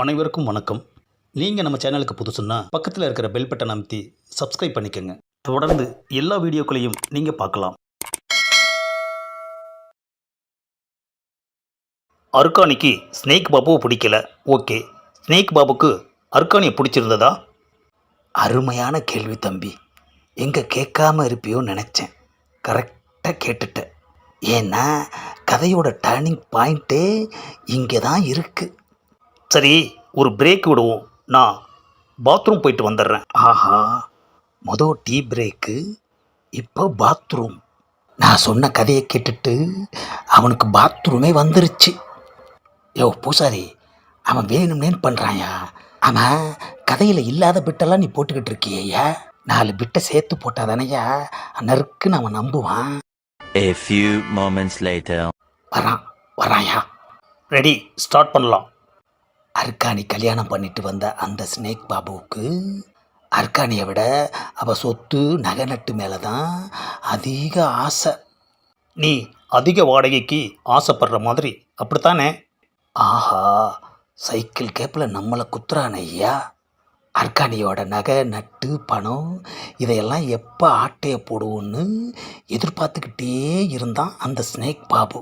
அனைவருக்கும் வணக்கம். நீங்கள் நம்ம சேனலுக்கு புதுசுன்னா பக்கத்தில் இருக்கிற பெல் பட்டன் அமைத்தி சப்ஸ்கிரைப் பண்ணிக்கோங்க. தொடர்ந்து எல்லா வீடியோக்களையும் நீங்கள் பார்க்கலாம். அர்க்கானிக்கு ஸ்னேக் பாபுவை பிடிக்கல. ஓகே, ஸ்னேக் பாபுக்கு அர்க்கானியை பிடிச்சிருந்ததா? அருமையான கேள்வி தம்பி. எங்கே கேட்காம இருப்பியோன்னு நினச்சேன். கரெக்டாக கேட்டுட்டேன். ஏன்னா கதையோட டர்னிங் பாயிண்ட்டே இங்கே தான் இருக்குது. சரி, ஒரு பிரேக் விடுவோம். நான் பாத்ரூம் போயிட்டு வந்துடுறேன். ஆஹா, மொதல் டீ பிரேக்கு, இப்போ பாத்ரூம். நான் சொன்ன கதையை கேட்டுட்டு அவனுக்கு பாத்ரூமே வந்துருச்சு. யோ பூசாரி, அவன் வேணும்னேன்னு பண்ணுறாயா? அவன் கதையில் இல்லாத பிட்டெல்லாம் நீ போட்டுக்கிட்டு இருக்கியா? 4 பிட்டை சேர்த்து போட்டாதானையா நறுக்குன்னு அவன் நம்புவான். A few moments later. வராயா? ரெடி, ஸ்டார்ட் பண்ணலாம். அர்க்கானி கல்யாணம் பண்ணிட்டு வந்த அந்த ஸ்னேக் பாபுவுக்கு அர்க்கானியை விட அவள் சொத்து நகை நட்டு மேலே தான் அதிக ஆசை. நீ அதிக வாடகைக்கு ஆசைப்படுற மாதிரி அப்படித்தானே? ஆஹா, சைக்கிள் கேப்பில் நம்மளை குத்துறான ஐயா. அர்க்கானியோட நகை நட்டு பணம் இதையெல்லாம் எப்போ ஆட்டையை போடுவோன்னு எதிர்பார்த்துக்கிட்டே இருந்தான் அந்த ஸ்னேக் பாபு.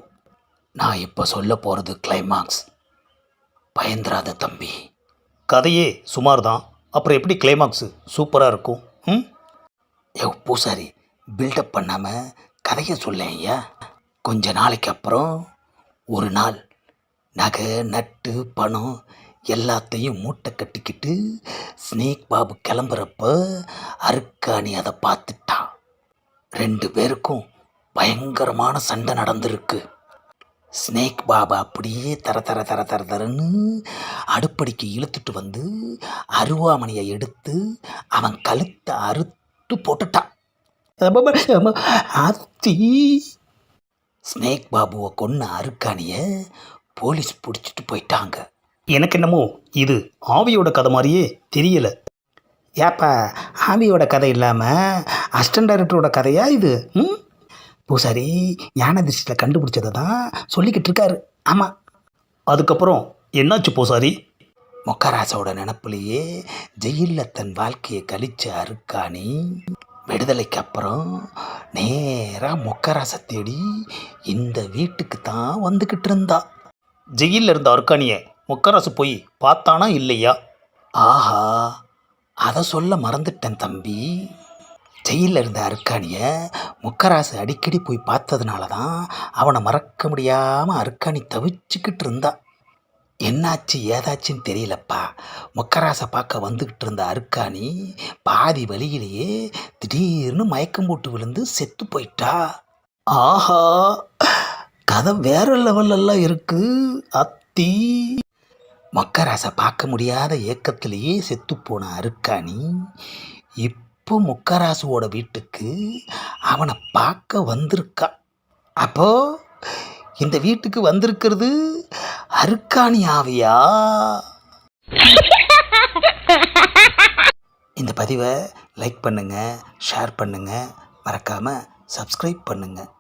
நான் இப்போ சொல்ல போகிறது கிளைமாக்ஸ். பயந்துராத தம்பி. கதையே சுமார் தான், அப்புறம் எப்படி கிளைமாக்ஸு சூப்பராக இருக்கும்? பூசாரி, பில்டப் பண்ணாமல் கதையை சொல்லேன் ஐயா. கொஞ்ச நாளைக்கு அப்புறம் ஒரு நாள் நகை நட்டு பணம் எல்லாத்தையும் மூட்டை கட்டிக்கிட்டு ஸ்னேக் பாபு கிளம்புறப்ப அர்க்கானி அதை பார்த்துட்டான். 2 பேருக்கும் பயங்கரமான சண்டை நடந்திருக்கு. ஸ்னேக் பாபா அப்படியே தரன்னு அடுப்படிக்கு இழுத்துட்டு வந்து அருவாமனையை எடுத்து அவன் கழுத்தை அறுத்து போட்டுட்டான். அத்தி, ஸ்னேக் பாபுவை கொன்ன அர்க்கானியை போலீஸ் பிடிச்சிட்டு போயிட்டாங்க. எனக்கு என்னமோ இது ஆவியோட கதை மாதிரியே தெரியல. ஏப்பா, ஆவியோட கதை இல்லாமல் அசிஸ்டன்ட் டைரக்டரோட கதையா இது? பூசாரி ஞான திருஷ்டியில் கண்டுபிடிச்சதை தான் சொல்லிக்கிட்டு இருக்காரு. ஆமாம். அதுக்கப்புறம் என்னாச்சு பூசாரி? மொக்கராசோட நினப்புலையே ஜெயிலில் தன் வாழ்க்கையை கழிச்ச அர்க்கானி விடுதலைக்கு அப்புறம் நேராக மொக்கராசை தேடி இந்த வீட்டுக்கு தான் வந்துக்கிட்டு இருந்தா. ஜெயிலில் இருந்த அர்க்கானியை மொக்கராசு போய் பார்த்தானா இல்லையா? ஆஹா, அதை சொல்ல மறந்துட்டேன் தம்பி. ஜெயிலில் இருந்த அர்க்கானியை மொக்கராசு அடிக்கடி போய் பார்த்ததுனால தான் அவனை மறக்க முடியாமல் அர்க்கானி தவிச்சுக்கிட்டு இருந்தா. என்னாச்சு ஏதாச்சுன்னு தெரியலப்பா. மொக்கராசை பார்க்க வந்துக்கிட்டு இருந்த அர்க்கானி பாதி வழியிலேயே திடீர்னு மயக்கம் போட்டு விழுந்து செத்து போயிட்டா. ஆஹா, கதை வேற லெவலெல்லாம் இருக்கு அத்தி. மொக்கராசை பார்க்க முடியாத ஏக்கத்திலேயே செத்துப்போன அர்க்கானி இப்போ மொக்கராசுவோட வீட்டுக்கு அவனை பார்க்க வந்திருக்கா. அப்போ இந்த வீட்டுக்கு வந்திருக்கிறது அர்க்கானி ஆவியா? இந்த பதிவை லைக் பண்ணுங்கள், ஷேர் பண்ணுங்கள், மறக்காமல் சப்ஸ்கிரைப் பண்ணுங்கள்.